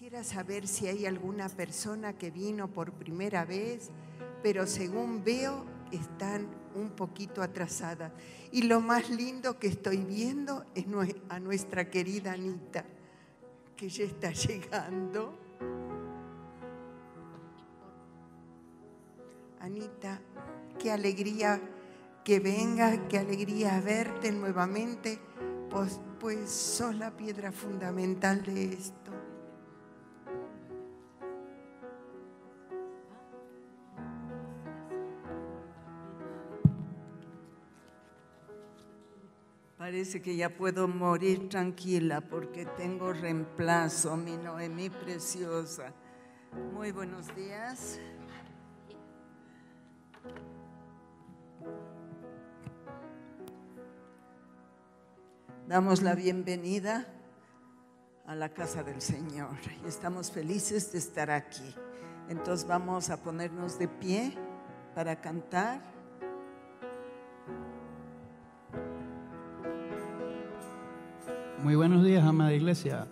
Quisiera saber si hay alguna persona que vino por primera vez, pero según veo están un poquito atrasadas. Y lo más lindo que estoy viendo es a nuestra querida Anita, que ya está llegando. Anita, qué alegría que vengas, qué alegría verte nuevamente, pues sos la piedra fundamental de esto. Parece que ya puedo morir tranquila porque tengo reemplazo, mi Noemí preciosa. Muy buenos días. Damos la bienvenida a la casa del Señor y estamos felices de estar aquí. Entonces vamos a ponernos de pie para cantar. Muy buenos días, amada iglesia.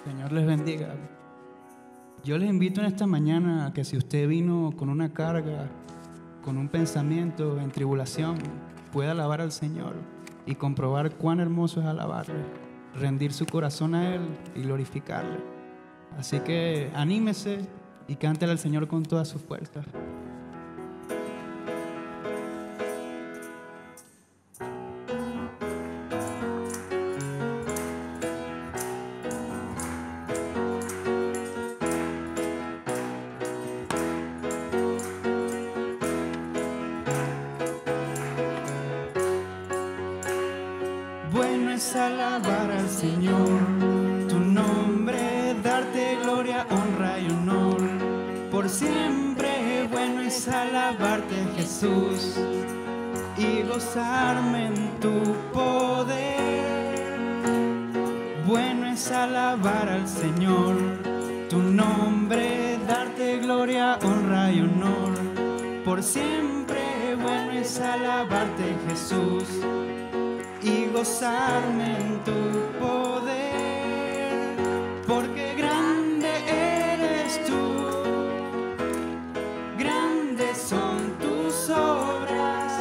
Señor les bendiga. Yo les invito en esta mañana a que si usted vino con una carga, con un pensamiento en tribulación, pueda alabar al Señor y comprobar cuán hermoso es alabarle, rendir su corazón a Él y glorificarle. Así que anímese y cántele al Señor con todas sus fuerzas. Bueno es alabar al Señor, tu nombre, darte gloria, honra y honor. Por siempre bueno es alabarte, Jesús, y gozarme en tu poder. Bueno es alabar al Señor, tu nombre, darte gloria, honra y honor. Por siempre bueno es alabarte, Jesús, y gozarme en tu poder, porque grande eres tú, grandes son tus obras,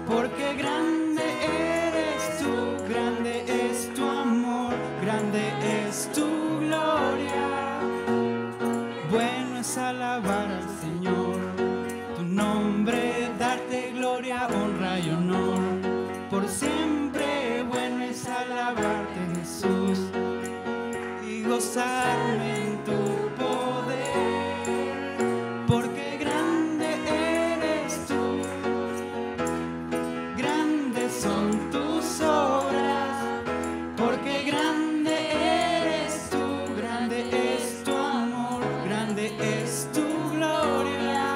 porque grande eres tú, grande es tu amor, grande es tu gloria. Bueno es alabar al Señor, tu nombre, darte gloria, honra y honor. Por siempre bueno es alabarte, Jesús, y gozarme en tu poder, porque grande eres tú, grandes son tus obras, porque grande eres tú, grande es tu amor, grande es tu gloria,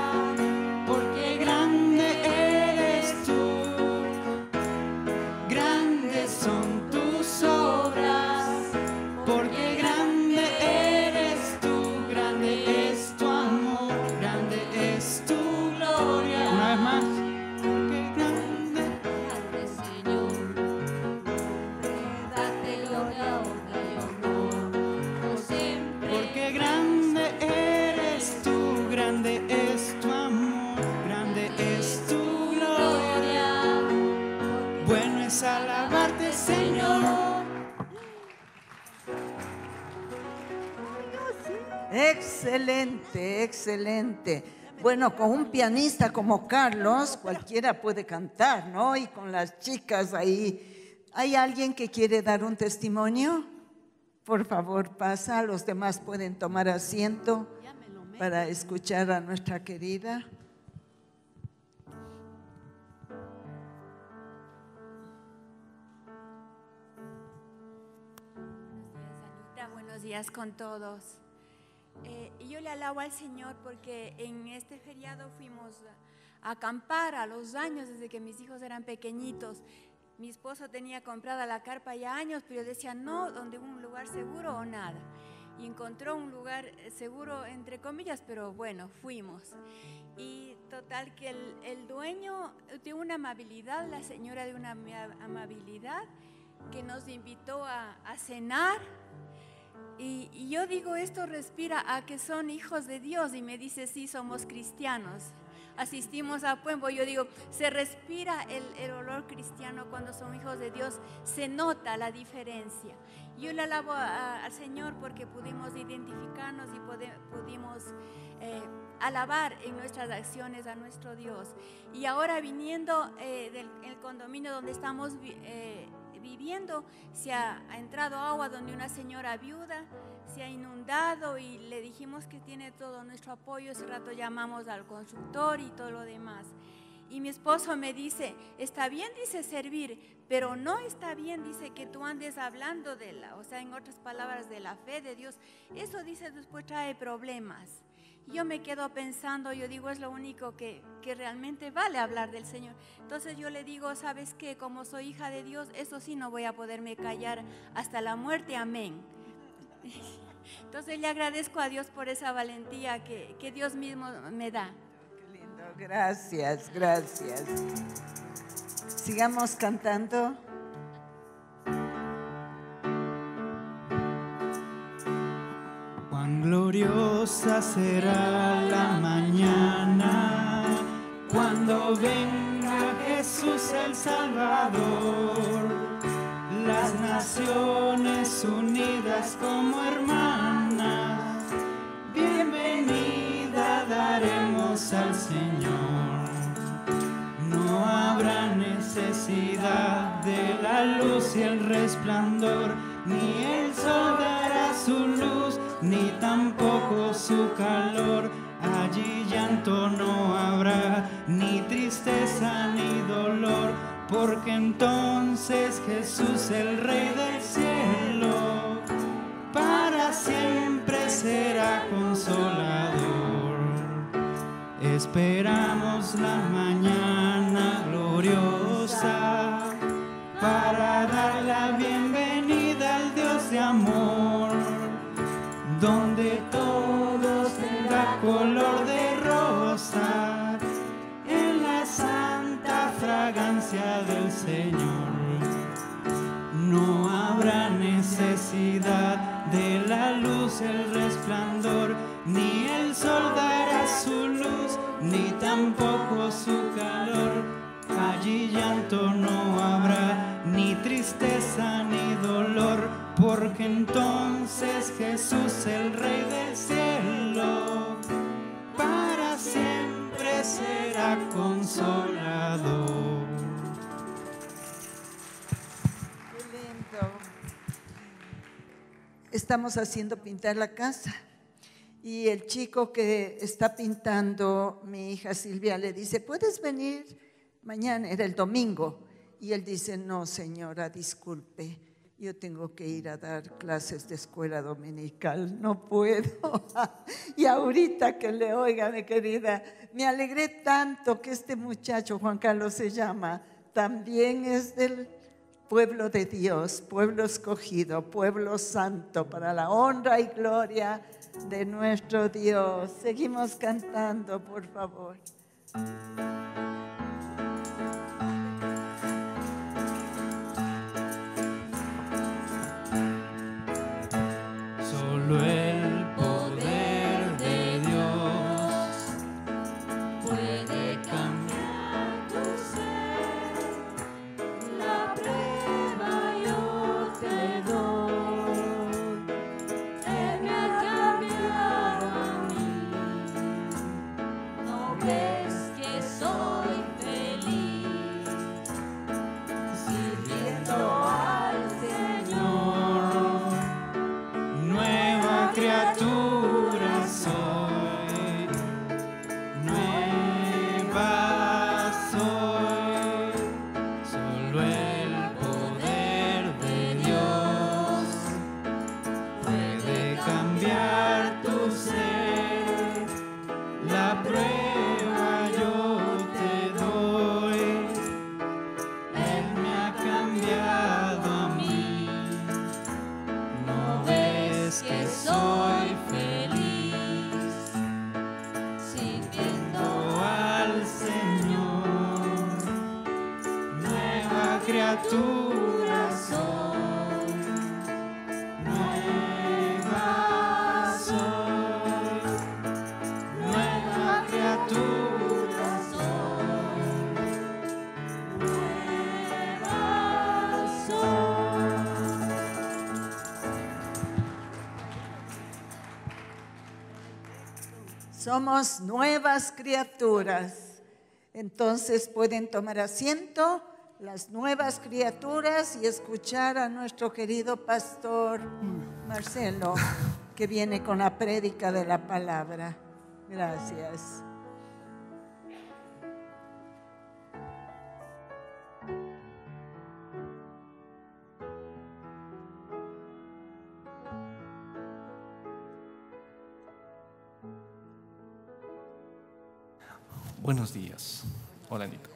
porque grande eres tú. Grandes son tus obras, porque grande eres tú, grande es tu amor, grande es tu gloria. Una vez más. Porque grande, Señor, date gloria, honra y honor, por siempre. porque grande eres tú, grande es tu amor, grande es tu gloria. Bueno es alabarte, Señor. Excelente, excelente. Bueno, con un pianista como Carlos, cualquiera puede cantar, ¿no? Y con las chicas ahí. ¿Hay alguien que quiere dar un testimonio? Por favor, pasa. Los demás pueden tomar asiento para escuchar a nuestra querida. Anita, buenos días con todos. Y yo le alabo al Señor porque en este feriado fuimos a acampar a los años desde que mis hijos eran pequeñitos. Mi esposo tenía comprada la carpa ya años, pero yo decía no, donde un lugar seguro o nada. Y encontró un lugar seguro entre comillas, pero bueno, fuimos. Y total que el dueño de una amabilidad, la señora de una amabilidad, que nos invitó a cenar. Y Y yo digo, esto respira a que son hijos de Dios. Y me dice, sí, somos cristianos. Asistimos a Pueblo. Yo digo, se respira el olor cristiano cuando son hijos de Dios. Se nota la diferencia. Yo le alabo al Señor porque pudimos identificarnos y pudimos alabar en nuestras acciones a nuestro Dios. Y ahora viniendo del condominio donde estamos viviendo, se ha entrado agua donde una señora viuda se ha inundado y le dijimos que tiene todo nuestro apoyo. Ese rato llamamos al constructor y todo lo demás. Y mi esposo me dice, está bien, dice, servir, pero no está bien, dice, que tú andes hablando de o sea, en otras palabras, de la fe de Dios. Eso, dice, después trae problemas. Yo me quedo pensando, yo digo, es lo único que realmente vale hablar del Señor. Entonces yo le digo, ¿sabes qué? Como soy hija de Dios, eso sí no voy a poderme callar hasta la muerte, amén. Entonces le agradezco a Dios por esa valentía que Dios mismo me da. Qué lindo, gracias, gracias. Sigamos cantando. Cuán gloriosa será la mañana cuando venga Jesús el Salvador. Las naciones unidas como hermanas, bienvenida daremos al Señor. No habrá necesidad de la luz y el resplandor, ni el sol dará su luz, ni tampoco su calor. Allí llanto no habrá, ni tristeza ni dolor, porque entonces Jesús, el Rey del cielo, para siempre será consolador. Esperamos la mañana gloriosa para dar la bienvenida al Dios de amor, donde todo tendrá color de rosa en la santa fragancia del Señor. No habrá necesidad de la luz, el resplandor, ni el sol dará su luz, ni tampoco su calor. Allí llanto no habrá, ni tristeza ni dolor, porque entonces Jesús, el Rey del cielo, para siempre será consolador. Qué lindo. Estamos haciendo pintar la casa. Y el chico que está pintando, mi hija Silvia, le dice, ¿puedes venir mañana? Era el domingo. Y él dice, no, señora, disculpe, yo tengo que ir a dar clases de escuela dominical, no puedo. Y ahorita que le oiga, mi querida, me alegré tanto que este muchacho, Juan Carlos se llama, también es del pueblo de Dios, pueblo escogido, pueblo santo, para la honra y gloria de nuestro Dios. Seguimos cantando, por favor. Solo el poder de Dios puede cambiar tu ser. La prueba yo te doy. Él me ha cambiado a mí. ¿No ves que soy feliz sirviendo al Señor? Nueva criatura soy, nueva soy. Solo el poder de Dios puede cambiar tu ser. La prueba yo te doy. Él me ha cambiado a mí. ¿No ves que soy feliz sirviendo al Señor? Nueva criatura soy, nueva Somos nuevas criaturas. Entonces pueden tomar asiento las nuevas criaturas y escuchar a nuestro querido pastor Marcelo, que viene con la prédica de la palabra. Gracias. Buenos días. Hola, Nico.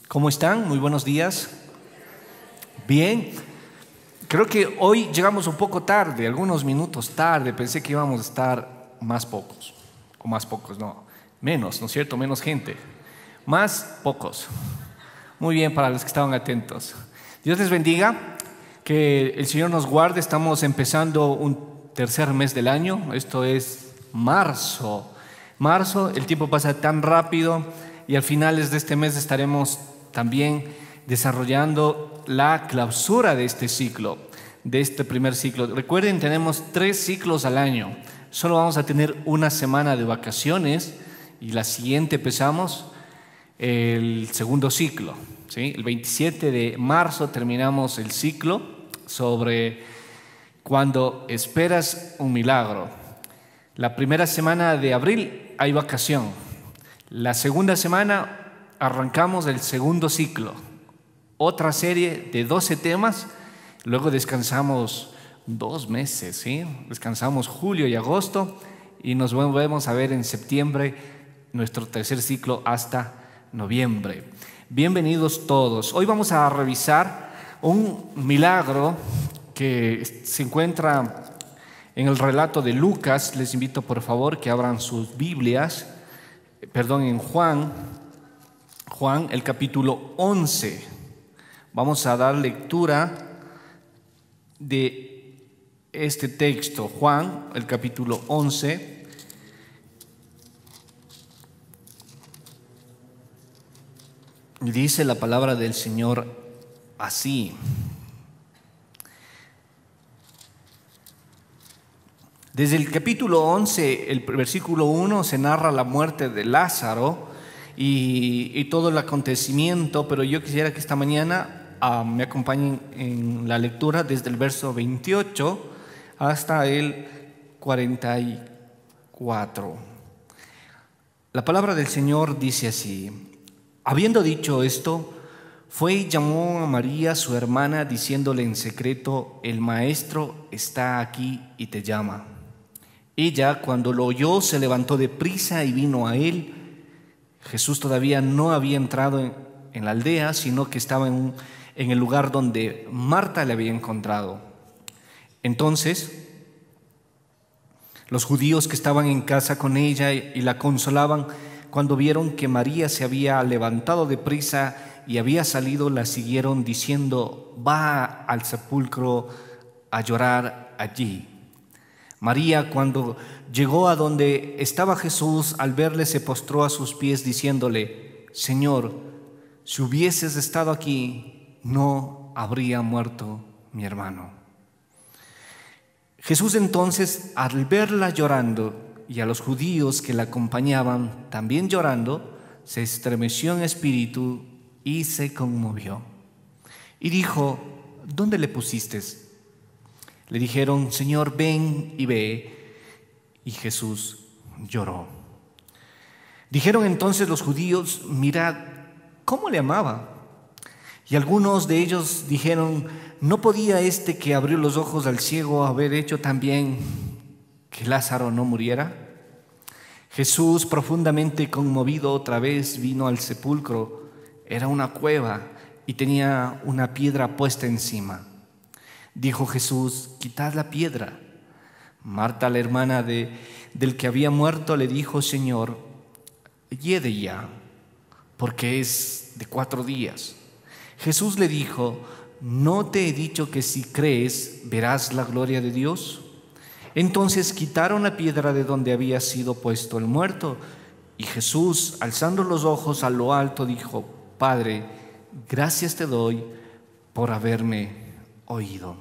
¿Cómo están? Muy buenos días. Bien. Creo que hoy llegamos un poco tarde, algunos minutos tarde. Pensé que íbamos a estar más pocos. O más pocos, no. Menos, ¿no es cierto? Menos gente. Más pocos. Muy bien para los que estaban atentos. Dios les bendiga. Que el Señor nos guarde. Estamos empezando un tercer mes del año. Esto es marzo. Marzo, el tiempo pasa tan rápido y al finales de este mes estaremos también desarrollando la clausura de este ciclo, de este primer ciclo. Recuerden, tenemos 3 ciclos al año. Solo vamos a tener una semana de vacaciones y la siguiente empezamos el segundo ciclo, ¿sí? El 27 de marzo terminamos el ciclo sobre cuando esperas un milagro. La primera semana de abril hay vacación. La segunda semana arrancamos el segundo ciclo. Otra serie de 12 temas. Luego descansamos 2 meses, ¿sí? Descansamos julio y agosto y nos volvemos a ver en septiembre, nuestro tercer ciclo hasta noviembre. Bienvenidos todos. Hoy vamos a revisar un milagro que se encuentra en el relato de Lucas. Les invito por favor que abran sus Biblias, en Juan el capítulo 11. Vamos a dar lectura de este texto, Juan, el capítulo 11. Dice la palabra del Señor así. Desde el capítulo 11, el versículo 1, se narra la muerte de Lázaro y todo el acontecimiento, pero yo quisiera que esta mañana me acompañen en la lectura desde el verso 28 hasta el 44. La palabra del Señor dice así: habiendo dicho esto, fue y llamó a María, su hermana, diciéndole en secreto: el Maestro está aquí y te llama. Ella, cuando lo oyó, se levantó de prisa y vino a él. Jesús todavía no había entrado en la aldea, sino que estaba en el lugar donde Marta le había encontrado. Entonces, los judíos que estaban en casa con ella y la consolaban, cuando vieron que María se había levantado de prisa y había salido, la siguieron diciendo: va al sepulcro a llorar allí. María, cuando llegó a donde estaba Jesús, al verle se postró a sus pies diciéndole: Señor, si hubieses estado aquí, no habría muerto mi hermano. Jesús entonces, al verla llorando y a los judíos que la acompañaban también llorando, se estremeció en espíritu y se conmovió. Y dijo: ¿dónde le pusiste? Le dijeron: Señor, ven y ve. Y Jesús lloró. Dijeron entonces los judíos: mirad cómo le amaba. Y algunos de ellos dijeron: ¿no podía este que abrió los ojos al ciego haber hecho también que Lázaro no muriera? Jesús, profundamente conmovido, otra vez vino al sepulcro. Era una cueva y tenía una piedra puesta encima. Dijo Jesús: quitad la piedra. Marta, la hermana del que había muerto, le dijo: Señor, hiede ya, porque es de 4 días. Jesús le dijo: ¿no te he dicho que si crees verás la gloria de Dios? Entonces quitaron la piedra de donde había sido puesto el muerto. Y Jesús, alzando los ojos a lo alto, dijo: Padre, gracias te doy por haberme oído.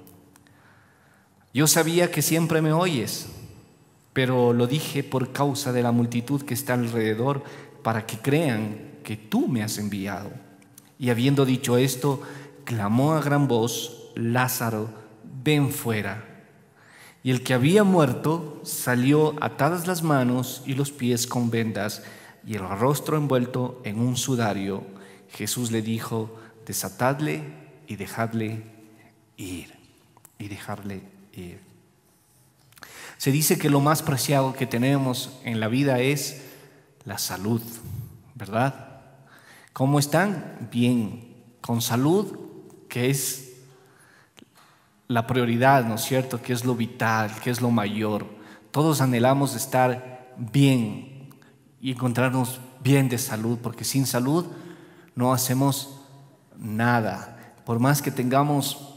Yo sabía que siempre me oyes, pero lo dije por causa de la multitud que está alrededor, para que crean que tú me has enviado. Y habiendo dicho esto, clamó a gran voz: Lázaro, ven fuera. Y el que había muerto salió, atadas las manos y los pies con vendas y el rostro envuelto en un sudario. Jesús le dijo: desatadle y dejadle ir. Y dejarle ir. Se dice que lo más preciado que tenemos en la vida es la salud, ¿verdad? ¿Cómo están? Bien, con salud, que es la prioridad, ¿no es cierto? Que es lo vital, que es lo mayor. Todos anhelamos estar bien y encontrarnos bien de salud, porque sin salud no hacemos nada. Por más que tengamos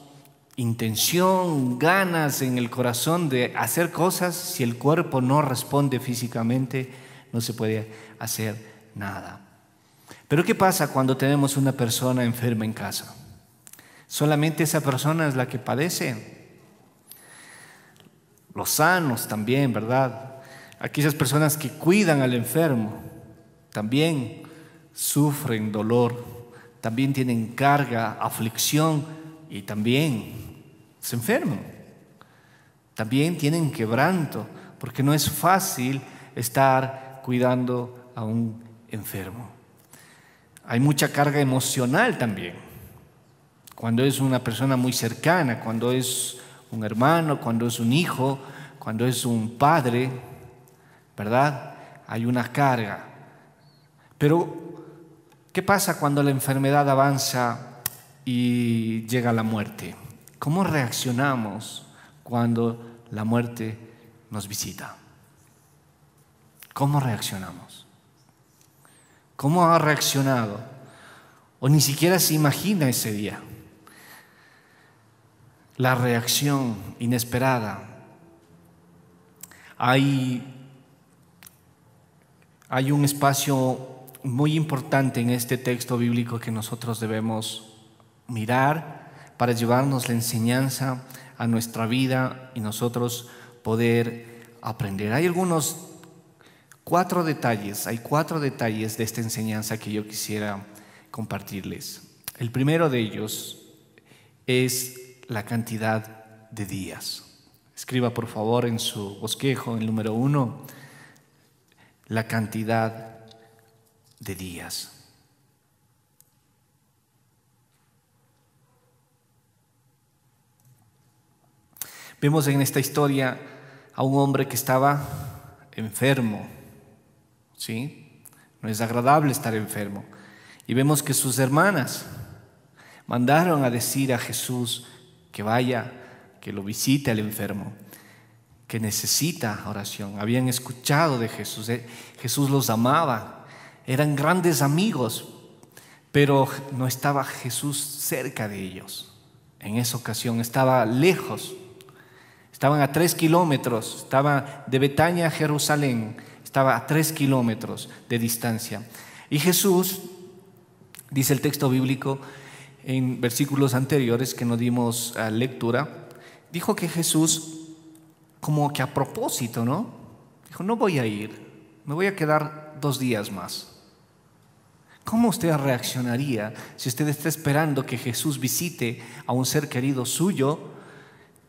intención, ganas en el corazón de hacer cosas, si el cuerpo no responde físicamente, no se puede hacer nada. Pero ¿qué pasa cuando tenemos una persona enferma en casa? ¿Solamente esa persona es la que padece? Los sanos también, ¿verdad? Aquellas personas que cuidan al enfermo también sufren dolor, también tienen carga, aflicción y también se enferman. También tienen quebranto, porque no es fácil estar cuidando a un enfermo. Hay mucha carga emocional también. Cuando es una persona muy cercana, cuando es un hermano, cuando es un hijo, cuando es un padre, ¿verdad? Hay una carga. Pero, ¿qué pasa cuando la enfermedad avanza y llega la muerte? ¿Cómo reaccionamos cuando la muerte nos visita? ¿Cómo reaccionamos? ¿Cómo ha reaccionado? O ni siquiera se imagina ese día. La reacción inesperada. Hay un espacio muy importante en este texto bíblico que nosotros debemos mirar para llevarnos la enseñanza a nuestra vida y nosotros poder aprender. Hay cuatro detalles de esta enseñanza que yo quisiera compartirles. El primero de ellos es la cantidad de días. Escriba por favor en su bosquejo, el número 1, la cantidad de días. Vemos en esta historia a un hombre que estaba enfermo, ¿sí? No es agradable estar enfermo. Y vemos que sus hermanas mandaron a decir a Jesús que vaya, que lo visite al enfermo, que necesita oración. Habían escuchado de Jesús, Jesús los amaba, eran grandes amigos, pero no estaba Jesús cerca de ellos. En esa ocasión estaba lejos, estaban a 3 kilómetros, estaba de Betania a Jerusalén, estaba a 3 kilómetros de distancia. Y Jesús, dice el texto bíblico, en versículos anteriores que no dimos lectura, dijo que Jesús, como que a propósito, ¿no? Dijo: no voy a ir, me voy a quedar 2 días más. ¿Cómo usted reaccionaría si usted está esperando que Jesús visite a un ser querido suyo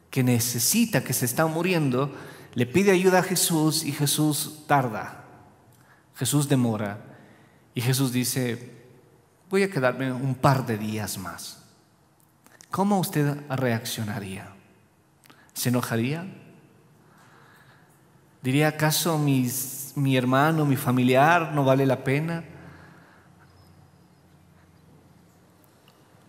que necesita, que se está muriendo? Le pide ayuda a Jesús y Jesús tarda, Jesús demora y Jesús dice: voy a quedarme un par de días más. ¿Cómo usted reaccionaría? ¿Se enojaría? ¿Diría: acaso mi hermano, mi familiar no vale la pena?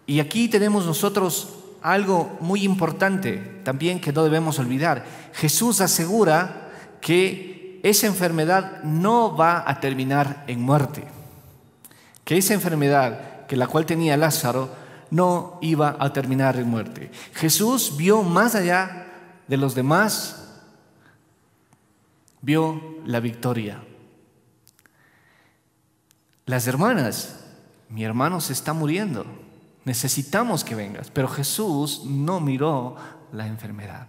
Y aquí tenemos nosotros algo muy importante también que no debemos olvidar. Jesús asegura que esa enfermedad no va a terminar en muerte, que esa enfermedad que la cual tenía Lázaro no iba a terminar en muerte. Jesús vio más allá de los demás, vio la victoria. Las hermanas: mi hermano se está muriendo, necesitamos que vengas. Pero Jesús no miró la enfermedad.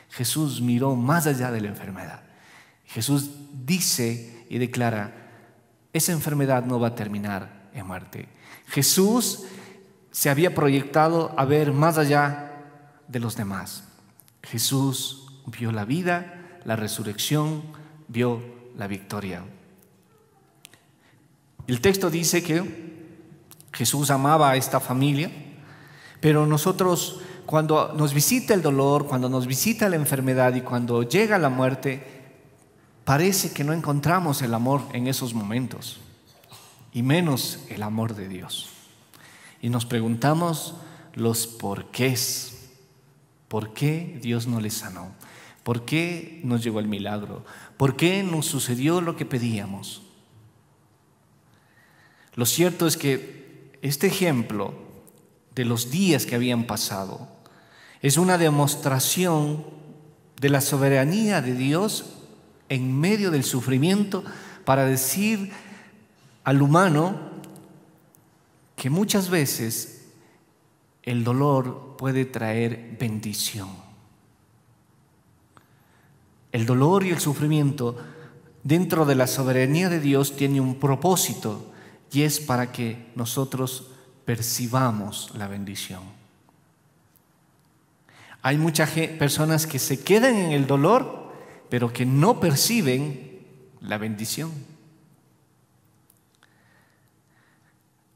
Jesús miró más allá de la enfermedad. Jesús dice y declara, esa enfermedad no va a terminar en muerte. Jesús se había proyectado a ver más allá de los demás. Jesús vio la vida, la resurrección, vio la victoria. El texto dice que Jesús amaba a esta familia, pero nosotros, cuando nos visita el dolor, cuando nos visita la enfermedad y cuando llega la muerte, parece que no encontramos el amor en esos momentos, y menos el amor de Dios. Y nos preguntamos los porqués. ¿Por qué Dios no les sanó? ¿Por qué nos llegó el milagro? ¿Por qué nos sucedió lo que pedíamos? Lo cierto es que este ejemplo de los días que habían pasado es una demostración de la soberanía de Dios en medio del sufrimiento, para decir al humano que muchas veces el dolor puede traer bendición. El dolor y el sufrimiento dentro de la soberanía de Dios tiene un propósito, y es para que nosotros percibamos la bendición. Hay muchas personas que se quedan en el dolor, pero que no perciben la bendición.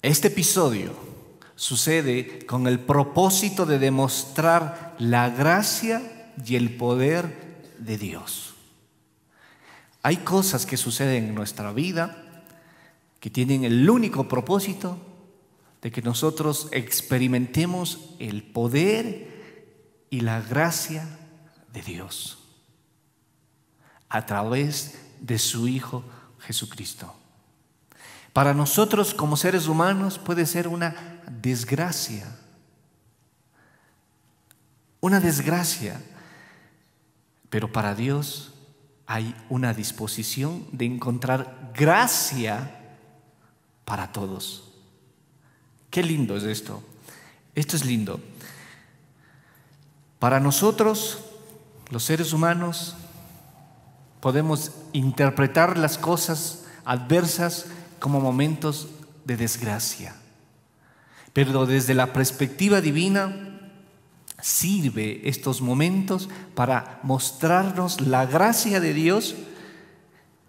Este episodio sucede con el propósito de demostrar la gracia y el poder de Dios. Hay cosas que suceden en nuestra vida que tienen el único propósito de que nosotros experimentemos el poder y la gracia de Dios a través de su Hijo Jesucristo. Para nosotros como seres humanos puede ser una desgracia, pero para Dios hay una disposición de encontrar gracia para todos. Qué lindo es esto. Esto es lindo. Para nosotros, los seres humanos, podemos interpretar las cosas adversas como momentos de desgracia. Pero desde la perspectiva divina, sirve estos momentos para mostrarnos la gracia de Dios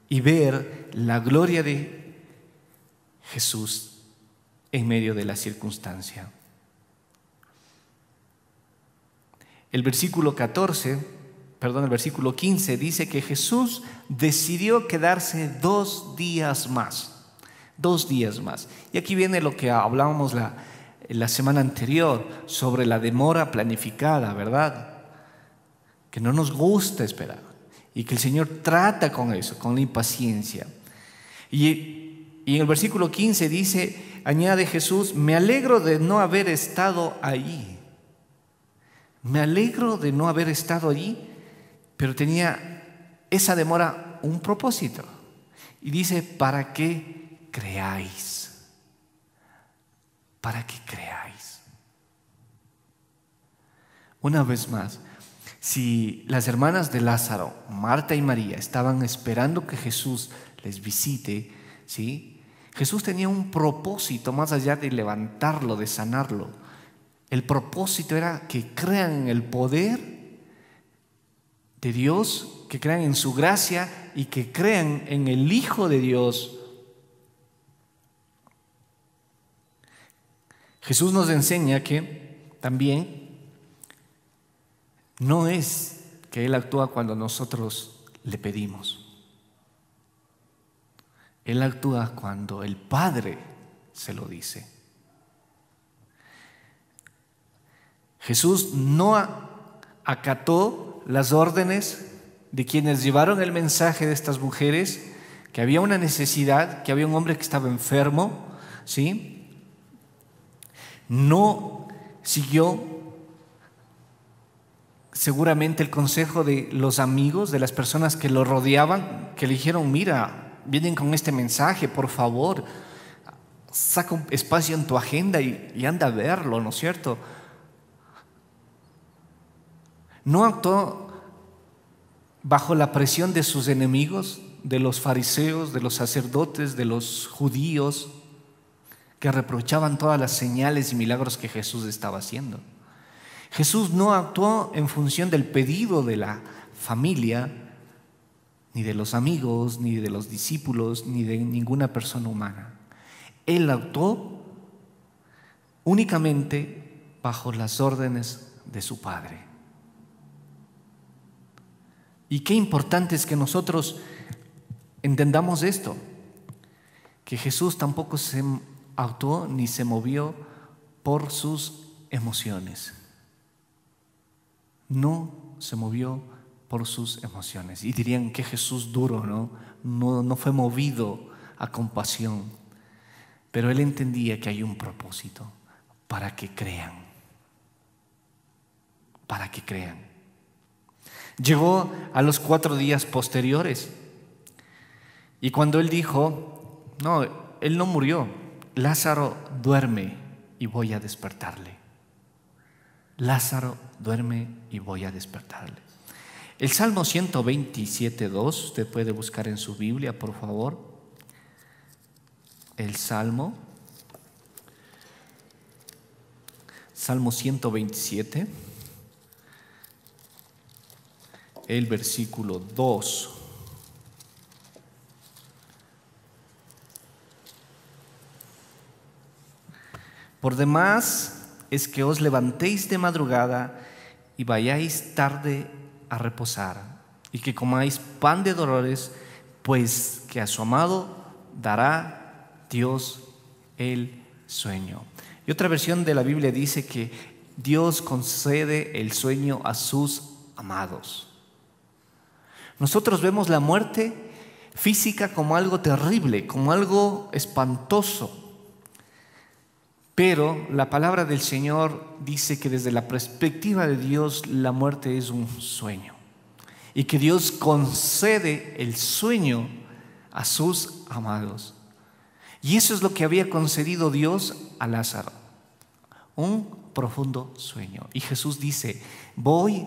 y ver la gloria de Jesús en medio de la circunstancia. El versículo 15 dice que Jesús decidió quedarse 2 días más. 2 días más. Y aquí viene lo que hablábamos la semana anterior sobre la demora planificada, ¿verdad? Que no nos gusta esperar y que el Señor trata con eso, con la impaciencia. Y en el versículo 15 dice, añade Jesús, me alegro de no haber estado allí. Me alegro de no haber estado allí, pero tenía esa demora un propósito. Y dice, para que creáis. Para que creáis. Una vez más, si las hermanas de Lázaro, Marta y María, estaban esperando que Jesús les visite, ¿sí? Jesús tenía un propósito más allá de levantarlo, de sanarlo. El propósito era que crean en el poder de Dios, que crean en su gracia y que crean en el Hijo de Dios. Jesús nos enseña que también no es que Él actúa cuando nosotros le pedimos. Él actúa cuando el Padre se lo dice. Jesús no acató las órdenes de quienes llevaron el mensaje de estas mujeres, que había una necesidad, que había un hombre que estaba enfermo, ¿sí? No siguió seguramente el consejo de los amigos, de las personas que lo rodeaban, que le dijeron, mira, vienen con este mensaje, por favor, saca un espacio en tu agenda y anda a verlo, ¿no es cierto? No actuó bajo la presión de sus enemigos, de los fariseos, de los sacerdotes, de los judíos, que reprochaban todas las señales y milagros que Jesús estaba haciendo. Jesús no actuó en función del pedido de la familia, ni de los amigos, ni de los discípulos, ni de ninguna persona humana. Él actuó únicamente bajo las órdenes de su Padre. Y qué importante es que nosotros entendamos esto, que Jesús tampoco se actuó ni se movió por sus emociones. No se movió por sus emociones. Y dirían que Jesús duro, ¿no? No fue movido a compasión. Pero él entendía que hay un propósito para que crean. Para que crean. Llegó a los 4 días posteriores. Y cuando él dijo, no, él no murió. Lázaro duerme y voy a despertarle. Lázaro duerme y voy a despertarle. El Salmo 127:2, usted puede buscar en su Biblia, por favor. El Salmo 127, el versículo 2. Por demás es que os levantéis de madrugada y vayáis tarde a reposar, y que comáis pan de dolores, pues que a su amado dará Dios el sueño. Y otra versión de la Biblia dice que Dios concede el sueño a sus amados. Nosotros vemos la muerte física como algo terrible, como algo espantoso. Pero la palabra del Señor dice que desde la perspectiva de Dios la muerte es un sueño y que Dios concede el sueño a sus amados. Y eso es lo que había concedido Dios a Lázaro, un profundo sueño. Y Jesús dice, voy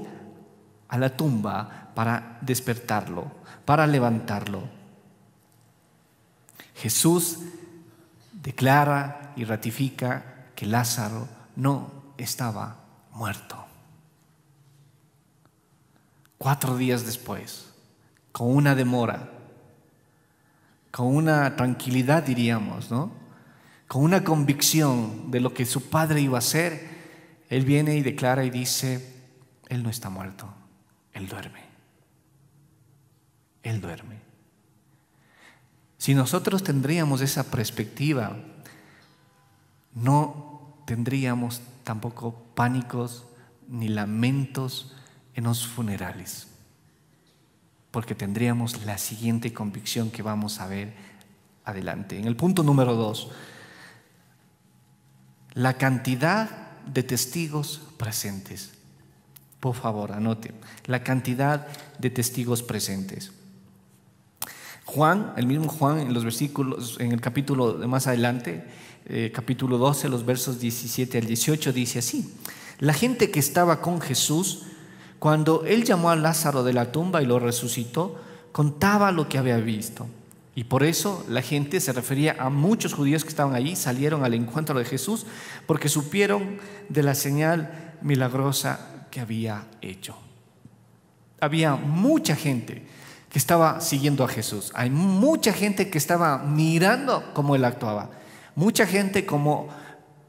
a la tumba para despertarlo, para levantarlo. Jesús declara y ratifica que Lázaro no estaba muerto. 4 días después, con una demora, con una tranquilidad diríamos, ¿no? Con una convicción de lo que su padre iba a hacer, él viene y declara y dice, él no está muerto, él duerme. Él duerme. Si nosotros tendríamos esa perspectiva, no tendríamos tampoco pánicos ni lamentos en los funerales, porque tendríamos la siguiente convicción que vamos a ver adelante. En el punto número 2, la cantidad de testigos presentes. Por favor, anote, la cantidad de testigos presentes. Juan, el mismo Juan, en los versículos, en el capítulo de más adelante, capítulo 12, los versos 17 al 18, dice así: la gente que estaba con Jesús, cuando él llamó a Lázaro de la tumba y lo resucitó, contaba lo que había visto. Y por eso la gente, se refería a muchos judíos que estaban allí, salieron al encuentro de Jesús, porque supieron de la señal milagrosa que había hecho. Había mucha gente que estaba siguiendo a Jesús. Hay mucha gente que estaba mirando cómo él actuaba. Mucha gente como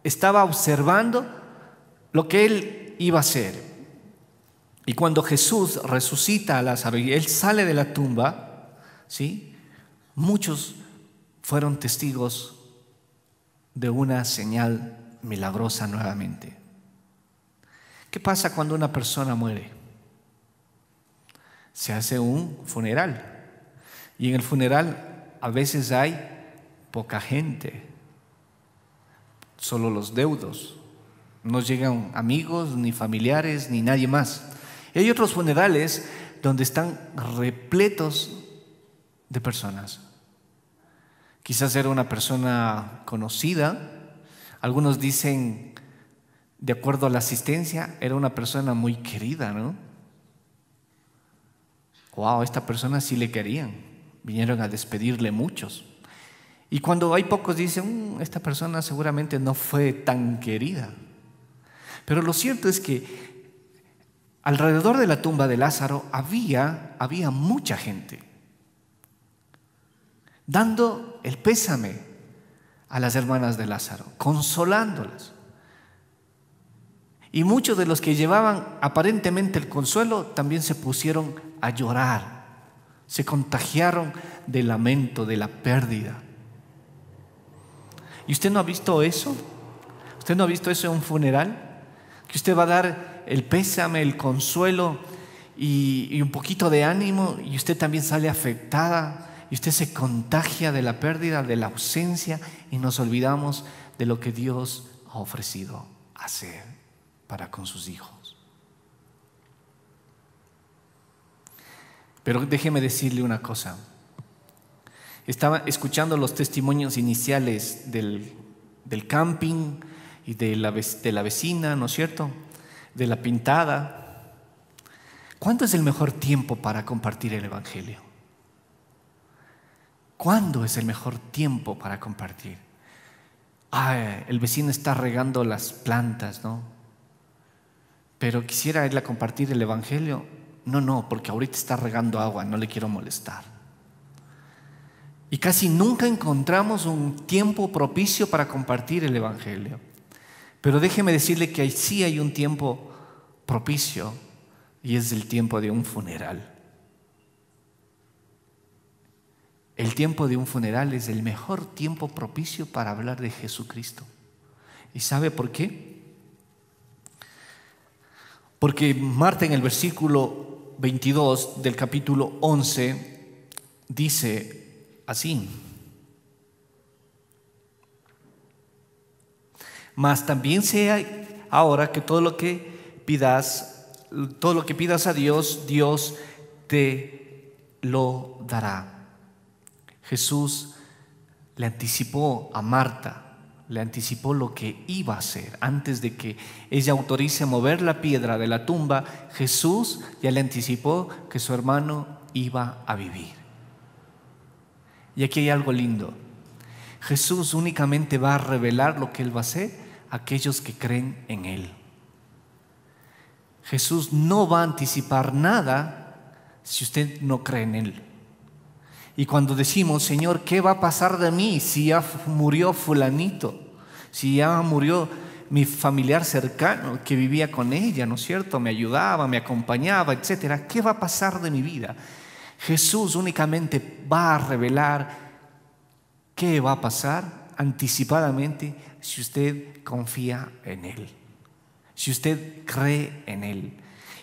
estaba observando lo que él iba a hacer. Y cuando Jesús resucita a Lázaro y él sale de la tumba, ¿sí?, muchos fueron testigos de una señal milagrosa nuevamente. ¿Qué pasa cuando una persona muere? Se hace un funeral. Y en el funeral a veces hay poca gente, solo los deudos. No llegan amigos, ni familiares, ni nadie más. Y hay otros funerales donde están repletos de personas. Quizás era una persona conocida. Algunos dicen, de acuerdo a la asistencia, era una persona muy querida, ¿no? Wow, esta persona sí le querían. Vinieron a despedirle muchos. Y cuando hay pocos dicen, esta persona seguramente no fue tan querida. Pero lo cierto es que alrededor de la tumba de Lázaro había mucha gente dando el pésame a las hermanas de Lázaro, consolándolas. Y muchos de los que llevaban aparentemente el consuelo también se pusieron a llorar, se contagiaron del lamento, de la pérdida. ¿Y usted no ha visto eso? ¿Usted no ha visto eso en un funeral? Que usted va a dar el pésame, el consuelo y un poquito de ánimo, y usted también sale afectada, y usted se contagia de la pérdida, de la ausencia, y nos olvidamos de lo que Dios ha ofrecido hacer para con sus hijos. Pero déjeme decirle una cosa. Estaba escuchando los testimonios iniciales del camping y de la vecina, ¿no es cierto? De la pintada. ¿Cuándo es el mejor tiempo para compartir el Evangelio? ¿Cuándo es el mejor tiempo para compartir? El vecino está regando las plantas, ¿no? Pero quisiera irle a compartir el Evangelio. No, porque ahorita está regando agua, no le quiero molestar. Y casi nunca encontramos un tiempo propicio para compartir el Evangelio. Pero déjeme decirle que sí hay un tiempo propicio, y es el tiempo de un funeral. El tiempo de un funeral es el mejor tiempo propicio para hablar de Jesucristo. ¿Y sabe por qué? Porque Marta, en el versículo 22 del capítulo 11, dice así: mas también sea ahora que todo lo que pidas a Dios, Dios te lo dará. Jesús le anticipó a Marta, le anticipó lo que iba a hacer. Antes de que ella autorice mover la piedra de la tumba, Jesús ya le anticipó que su hermano iba a vivir. Y aquí hay algo lindo. Jesús únicamente va a revelar lo que Él va a hacer a aquellos que creen en Él. Jesús no va a anticipar nada si usted no cree en Él. Y cuando decimos, Señor, ¿qué va a pasar de mí si ya murió fulanito? Si ya murió mi familiar cercano que vivía con ella, ¿no es cierto? Me ayudaba, me acompañaba, etcétera. ¿Qué va a pasar de mi vida? Jesús únicamente va a revelar qué va a pasar anticipadamente si usted confía en Él, si usted cree en Él.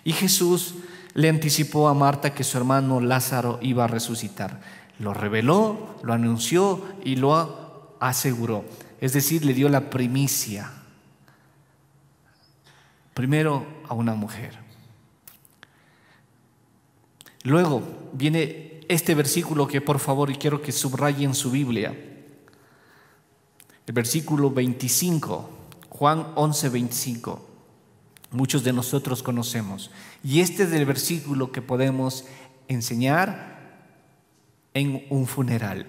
Y Jesús le anticipó a Marta que su hermano Lázaro iba a resucitar. Lo reveló, lo anunció y lo aseguró. Es decir, le dio la primicia. Primero a una mujer. Luego viene este versículo que por favor quiero que subrayen su Biblia. El versículo 25, Juan 11:25. Muchos de nosotros conocemos. Y este es el versículo que podemos enseñar en un funeral.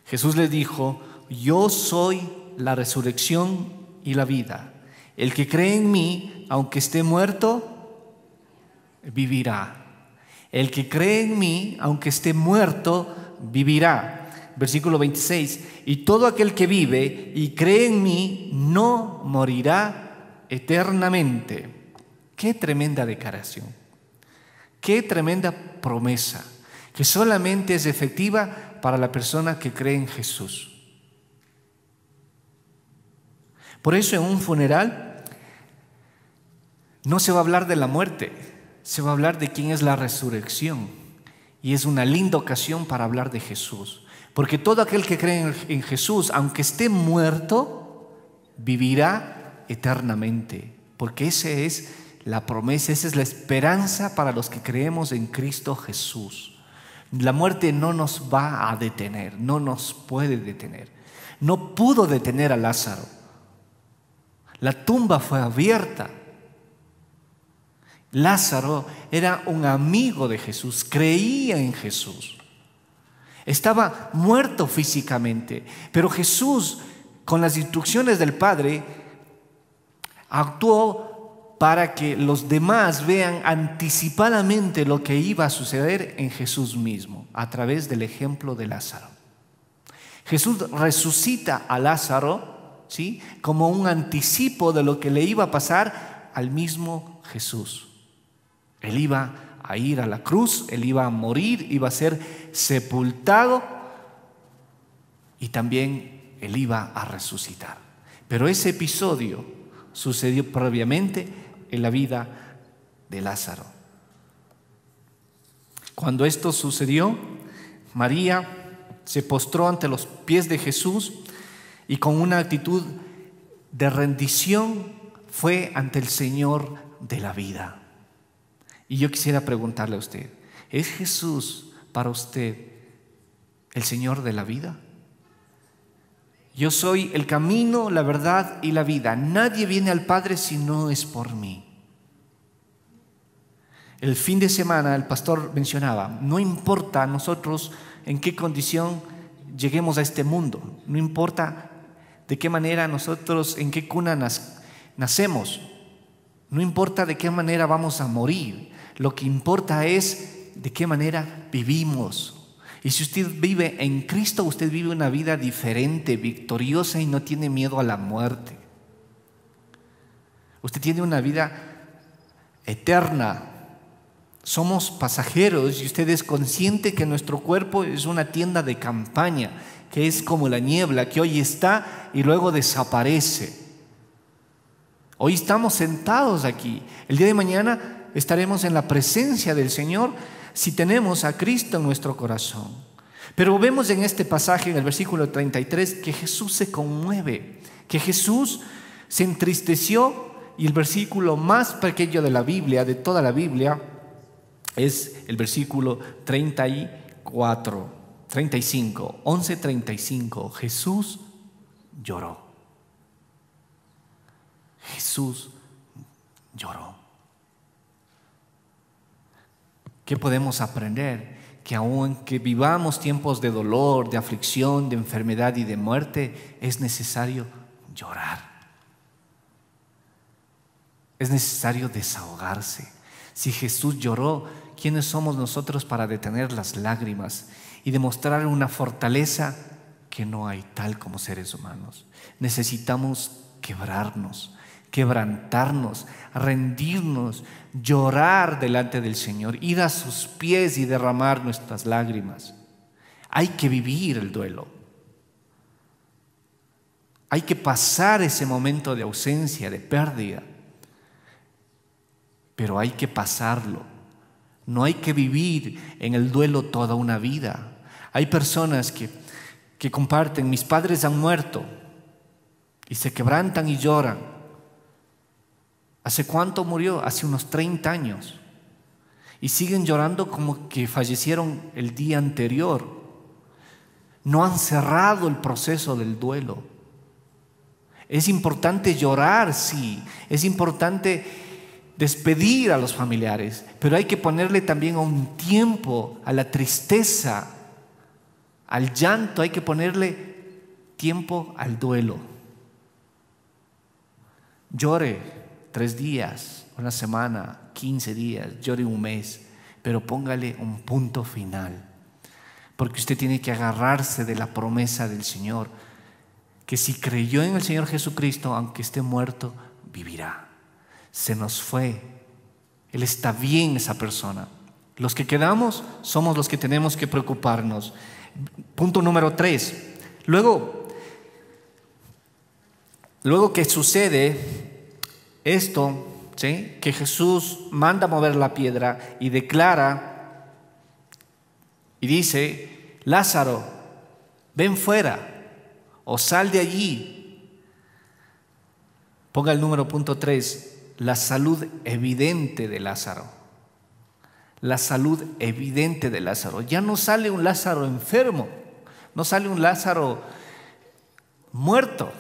Jesús le dijo: yo soy la resurrección y la vida. El que cree en mí, aunque esté muerto, vivirá. El que cree en mí, aunque esté muerto, vivirá. Versículo 26. Y todo aquel que vive y cree en mí no morirá eternamente. Qué tremenda declaración. Qué tremenda promesa, que solamente es efectiva para la persona que cree en Jesús. Por eso en un funeral no se va a hablar de la muerte, se va a hablar de quién es la resurrección. Y es una linda ocasión para hablar de Jesús. Porque todo aquel que cree en Jesús, aunque esté muerto, vivirá eternamente. Porque esa es la promesa, esa es la esperanza para los que creemos en Cristo Jesús. La muerte no nos va a detener, no nos puede detener. No pudo detener a Lázaro. La tumba fue abierta. Lázaro era un amigo de Jesús, creía en Jesús. Estaba muerto físicamente, pero Jesús, con las instrucciones del Padre, actuó para que los demás vean anticipadamente lo que iba a suceder en Jesús mismo, a través del ejemplo de Lázaro. Jesús resucita a Lázaro, ¿sí?, como un anticipo de lo que le iba a pasar al mismo Jesús. Él iba a ir a la cruz, él iba a morir, iba a ser sepultado y también él iba a resucitar. Pero ese episodio sucedió previamente en la vida de Lázaro. Cuando esto sucedió, María se postró ante los pies de Jesús y con una actitud de rendición fue ante el Señor de la vida. Y yo quisiera preguntarle a usted, ¿es Jesús para usted el Señor de la vida? Yo soy el camino, la verdad y la vida. Nadie viene al Padre si no es por mí. El fin de semana el pastor mencionaba, no importa a nosotros en qué condición lleguemos a este mundo, no importa de qué manera nosotros, en qué cuna nacemos, no importa de qué manera vamos a morir, lo que importa es de qué manera vivimos. Y si usted vive en Cristo, usted vive una vida diferente, victoriosa y no tiene miedo a la muerte. Usted tiene una vida eterna. Somos pasajeros y usted es consciente que nuestro cuerpo es una tienda de campaña, que es como la niebla, que hoy está y luego desaparece. Hoy estamos sentados aquí. El día de mañana estaremos en la presencia del Señor si tenemos a Cristo en nuestro corazón. Pero vemos en este pasaje, en el versículo 33, que Jesús se conmueve, que Jesús se entristeció, y el versículo más pequeño de la Biblia, de toda la Biblia, es el versículo 35, 11:35. Jesús lloró. Jesús lloró. ¿Qué podemos aprender? Que aunque vivamos tiempos de dolor, de aflicción, de enfermedad y de muerte, es necesario llorar. Es necesario desahogarse. Si Jesús lloró, ¿quiénes somos nosotros para detener las lágrimas y demostrar una fortaleza que no hay tal como seres humanos? Necesitamos quebrarnos, quebrantarnos, rendirnos, llorar delante del Señor, ir a sus pies y derramar nuestras lágrimas. Hay que vivir el duelo. Hay que pasar ese momento de ausencia, de pérdida. Pero hay que pasarlo. No hay que vivir en el duelo toda una vida. Hay personas que comparten, mis padres han muerto, y se quebrantan y lloran. ¿Hace cuánto murió? Hace unos 30 años. Y siguen llorando como que fallecieron el día anterior. No han cerrado el proceso del duelo. Es importante llorar, sí. Es importante despedir a los familiares, pero hay que ponerle también un tiempo a la tristeza, al llanto. Hay que ponerle tiempo al duelo. Llore 3 días, una semana, 15 días, llore un mes, pero póngale un punto final, porque usted tiene que agarrarse de la promesa del Señor, que si creyó en el Señor Jesucristo, aunque esté muerto, vivirá. Se nos fue, Él está bien, esa persona. Los que quedamos somos los que tenemos que preocuparnos. Punto número 3. Luego que sucede esto, ¿sí?, que Jesús manda mover la piedra y declara y dice, Lázaro, ven fuera o sal de allí. Ponga el número punto 3, la salud evidente de Lázaro. la salud evidente de Lázaro. Ya no sale un Lázaro enfermo, no sale un Lázaro muerto.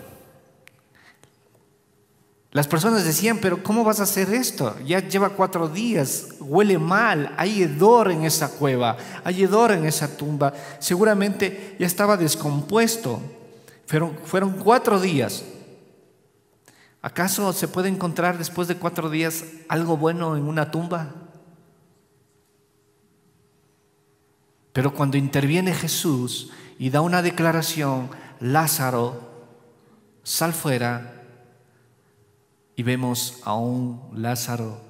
Las personas decían, pero ¿cómo vas a hacer esto? Ya lleva 4 días, huele mal, hay hedor en esa cueva, hay hedor en esa tumba. Seguramente ya estaba descompuesto. Fueron 4 días. ¿Acaso se puede encontrar después de 4 días algo bueno en una tumba? Pero cuando interviene Jesús y da una declaración, Lázaro, sal fuera, y vemos a un Lázaro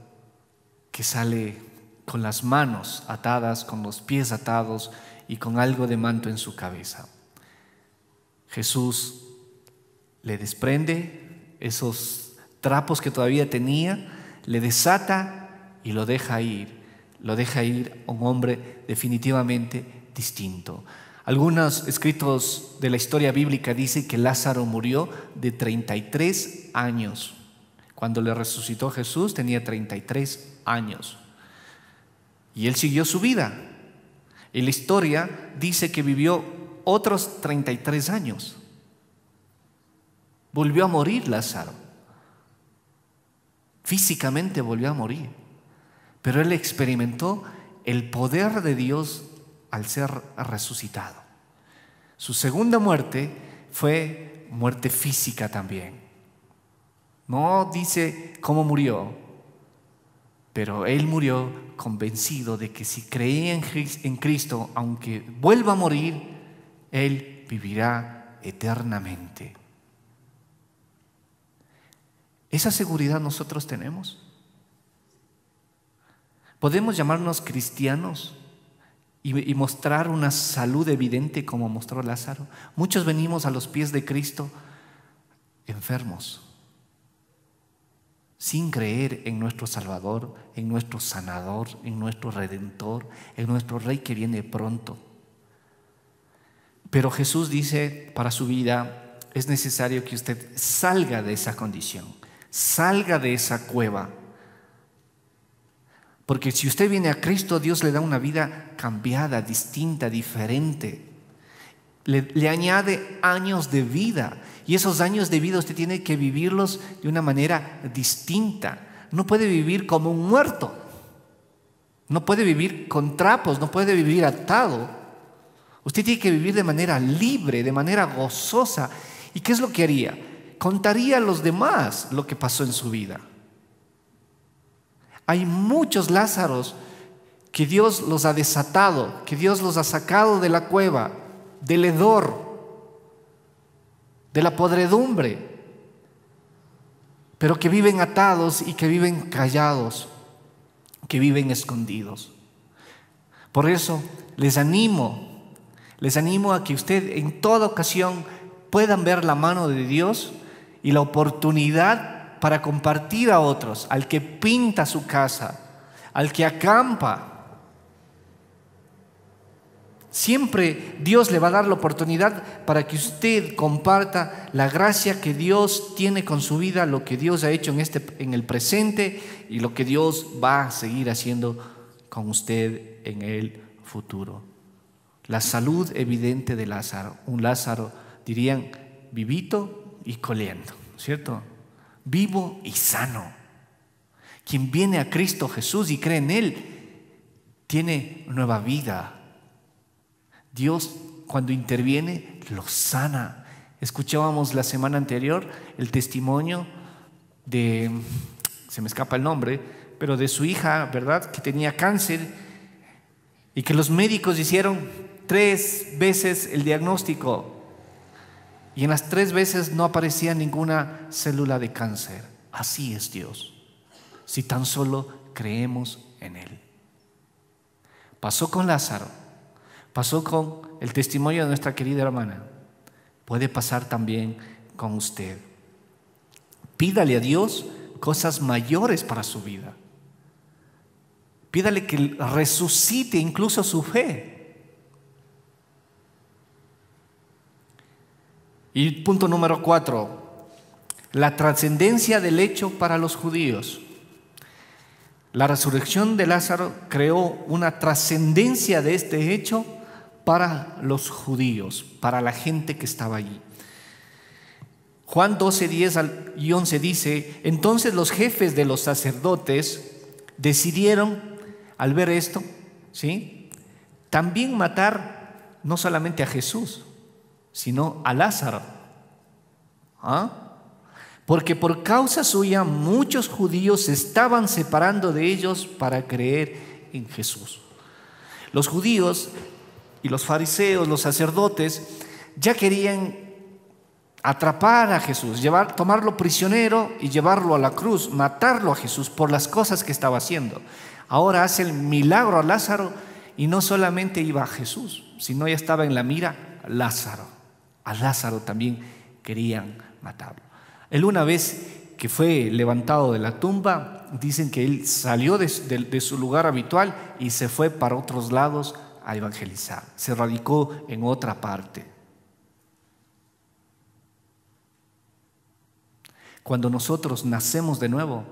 que sale con las manos atadas, con los pies atados y con algo de manto en su cabeza. Jesús le desprende esos trapos que todavía tenía, le desata y lo deja ir. Lo deja ir a un hombre definitivamente distinto. Algunos escritos de la historia bíblica dicen que Lázaro murió de 33 años. Cuando le resucitó Jesús tenía 33 años. Y él siguió su vida. Y la historia dice que vivió otros 33 años. Volvió a morir Lázaro. Físicamente volvió a morir. Pero él experimentó el poder de Dios al ser resucitado. Su segunda muerte fue muerte física también. No dice cómo murió, pero él murió convencido de que si creía en Cristo, aunque vuelva a morir, él vivirá eternamente. ¿Esa seguridad nosotros tenemos? ¿Podemos llamarnos cristianos y mostrar una salud evidente como mostró Lázaro? Muchos venimos a los pies de Cristo enfermos, sin creer en nuestro Salvador, en nuestro Sanador, en nuestro Redentor, en nuestro Rey que viene pronto. Pero Jesús dice para su vida, es necesario que usted salga de esa condición, salga de esa cueva. Porque si usted viene a Cristo, Dios le da una vida cambiada, distinta, diferente. Le añade años de vida. Y esos años de vida usted tiene que vivirlos de una manera distinta. No puede vivir como un muerto. No puede vivir con trapos, no puede vivir atado. Usted tiene que vivir de manera libre, de manera gozosa. ¿Y qué es lo que haría? Contaría a los demás lo que pasó en su vida. Hay muchos Lázaros que Dios los ha desatado, que Dios los ha sacado de la cueva, del hedor, de la podredumbre, pero que viven atados y que viven callados, que viven escondidos. Por eso les animo a que usted en toda ocasión puedan ver la mano de Dios y la oportunidad para compartir a otros, al que pinta su casa, al que acampa. Siempre Dios le va a dar la oportunidad para que usted comparta la gracia que Dios tiene con su vida, lo que Dios ha hecho en el presente y lo que Dios va a seguir haciendo con usted en el futuro. La salud evidente de Lázaro, un Lázaro, dirían, vivito y coleando, ¿cierto? Vivo y sano. Quien viene a Cristo Jesús y cree en Él, tiene nueva vida. Dios, cuando interviene, lo sana. Escuchábamos la semana anterior el testimonio de, se me escapa el nombre, pero de su hija, ¿verdad?, que tenía cáncer y que los médicos hicieron 3 veces el diagnóstico y en las 3 veces no aparecía ninguna célula de cáncer. Así es Dios, si tan solo creemos en Él. Pasó con Lázaro, pasó con el testimonio de nuestra querida hermana, puede pasar también con usted. Pídale a Dios cosas mayores para su vida. Pídale que resucite incluso su fe. Y punto número 4, la trascendencia del hecho para los judíos. La resurrección de Lázaro creó una trascendencia de este hecho para los judíos, para la gente que estaba allí. Juan 12, 10 y 11 dice: entonces los jefes de los sacerdotes decidieron, al ver esto, ¿sí?, también matar no solamente a Jesús, sino a Lázaro. Porque por causa suya muchos judíos se estaban separando de ellos para creer en Jesús. Los judíos y los fariseos, los sacerdotes, ya querían atrapar a Jesús, tomarlo prisionero y llevarlo a la cruz, matarlo a Jesús por las cosas que estaba haciendo. Ahora hace el milagro a Lázaro y no solamente iba a Jesús, sino ya estaba en la mira Lázaro. A Lázaro también querían matarlo. Él, una vez que fue levantado de la tumba, dicen que él salió de su lugar habitual y se fue para otros lados a evangelizar. Se radicó en otra parte. Cuando nosotros nacemos de nuevo,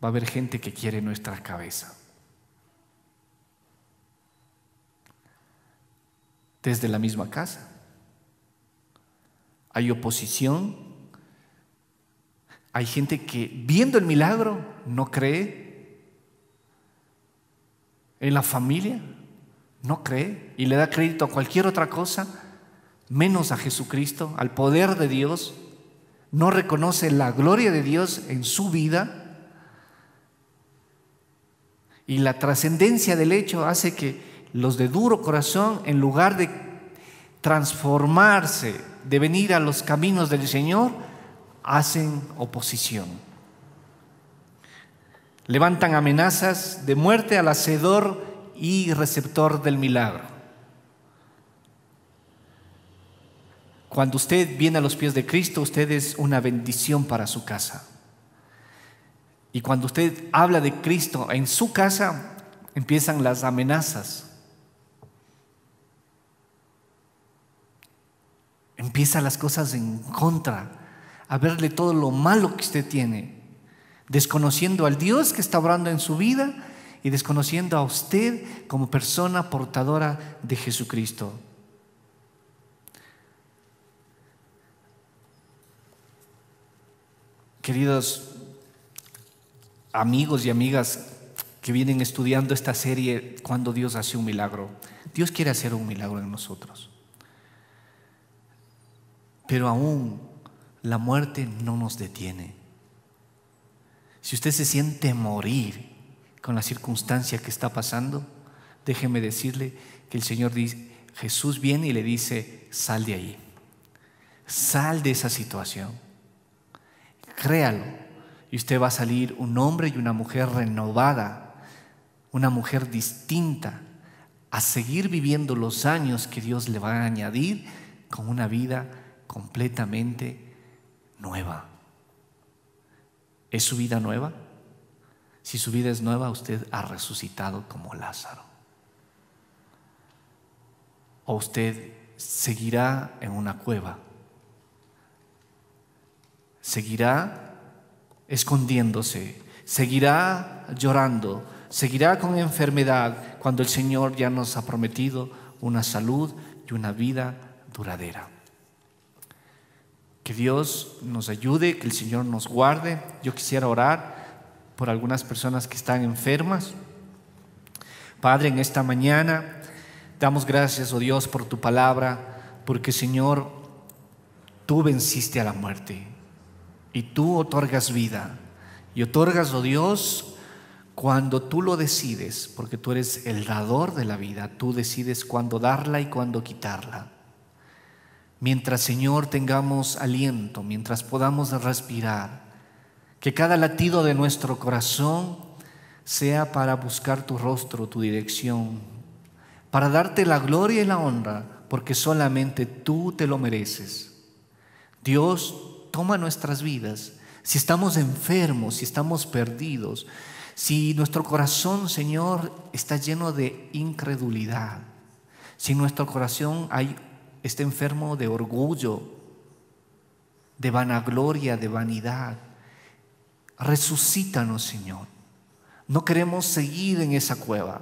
va a haber gente que quiere nuestra cabeza. Desde la misma casa. Hay oposición. Hay gente que viendo el milagro no cree. En la familia no cree y le da crédito a cualquier otra cosa, menos a Jesucristo, al poder de Dios. No reconoce la gloria de Dios en su vida. Y la trascendencia del hecho hace que los de duro corazón, en lugar de transformarse, de venir a los caminos del Señor, hacen oposición. Levantan amenazas de muerte al hacedor y receptor del milagro. Cuando usted viene a los pies de Cristo, usted es una bendición para su casa. Y cuando usted habla de Cristo en su casa, empiezan las amenazas. Empiezan las cosas en contra, a verle todo lo malo que usted tiene, desconociendo al Dios que está obrando en su vida y desconociendo a usted como persona portadora de Jesucristo. Queridos amigos y amigas que vienen estudiando esta serie, cuando Dios hace un milagro, Dios quiere hacer un milagro en nosotros. Pero aún la muerte no nos detiene. Si usted se siente morir con la circunstancia que está pasando, déjeme decirle que el Señor dice, Jesús viene y le dice: sal de ahí, sal de esa situación, créalo, y usted va a salir un hombre y una mujer renovada, una mujer distinta, a seguir viviendo los años que Dios le va a añadir con una vida completamente nueva. ¿Es su vida nueva? Si su vida es nueva, usted ha resucitado como Lázaro. O usted seguirá en una cueva, seguirá escondiéndose, seguirá llorando, seguirá con enfermedad, cuando el Señor ya nos ha prometido una salud y una vida duradera. Que Dios nos ayude, que el Señor nos guarde. Yo quisiera orar por algunas personas que están enfermas. Padre, en esta mañana damos gracias, oh Dios, por tu palabra, porque, Señor, tú venciste a la muerte y tú otorgas vida. Y otorgas, oh Dios, cuando tú lo decides, porque tú eres el dador de la vida. Tú decides cuándo darla y cuándo quitarla. Mientras, Señor, tengamos aliento, mientras podamos respirar, que cada latido de nuestro corazón sea para buscar tu rostro, tu dirección, para darte la gloria y la honra, porque solamente tú te lo mereces. Dios, toma nuestras vidas. Si estamos enfermos, si estamos perdidos, si nuestro corazón, Señor, está lleno de incredulidad, si en nuestro corazón está enfermo de orgullo, de vanagloria, de vanidad, resucítanos, Señor. No queremos seguir en esa cueva.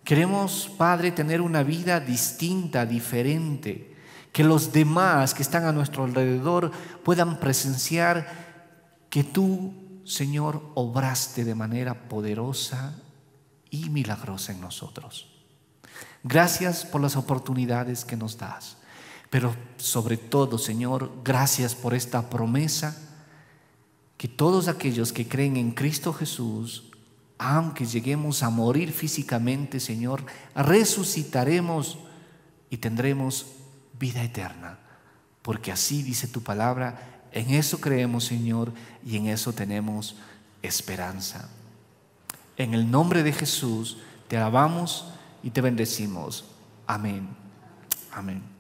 Queremos, Padre, tener una vida distinta, diferente. Que los demás que están a nuestro alrededor puedan presenciar que tú, Señor, obraste de manera poderosa y milagrosa en nosotros. Gracias por las oportunidades que nos das. Pero sobre todo, Señor, gracias por esta promesa que todos aquellos que creen en Cristo Jesús, aunque lleguemos a morir físicamente, Señor, resucitaremos y tendremos vida eterna. Porque así dice tu palabra, en eso creemos, Señor, y en eso tenemos esperanza. En el nombre de Jesús te alabamos y te bendecimos. Amén. Amén.